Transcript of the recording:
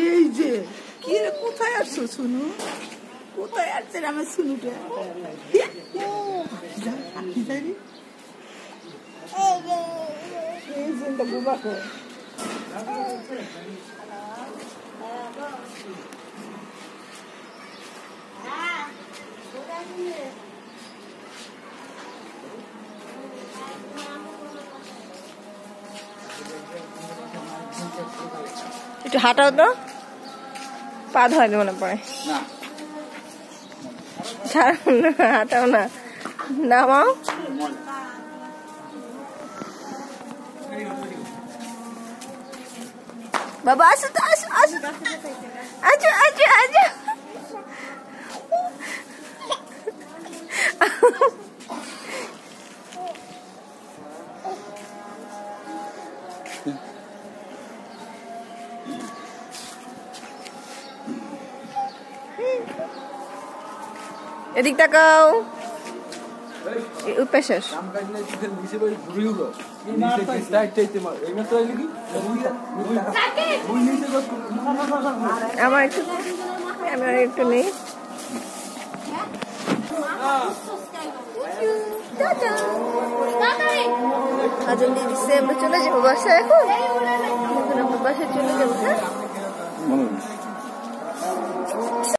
এই যে কি রে, কোথায় আসছো শুনু? কোথায় আসছে আমার শুনুটা? এই যে বুবা কো একটু হাঁটাও তো, পা ধোয়ালে মনে পড়ে। ছাড়ো না, হাঁটাও না, নামাও। বাবা আসো তো, আসো আসো, আচ্ছা আচ্ছা আচ্ছা। এদিক তাকাও, উপেশেষ আমার একটু ক্যামেরা একটু নেই। আজন দিয়ে দিচ্ছে, আমরা চলে যাবো বাসায়। এখন বাসায় চলে যাবো। হ্যাঁ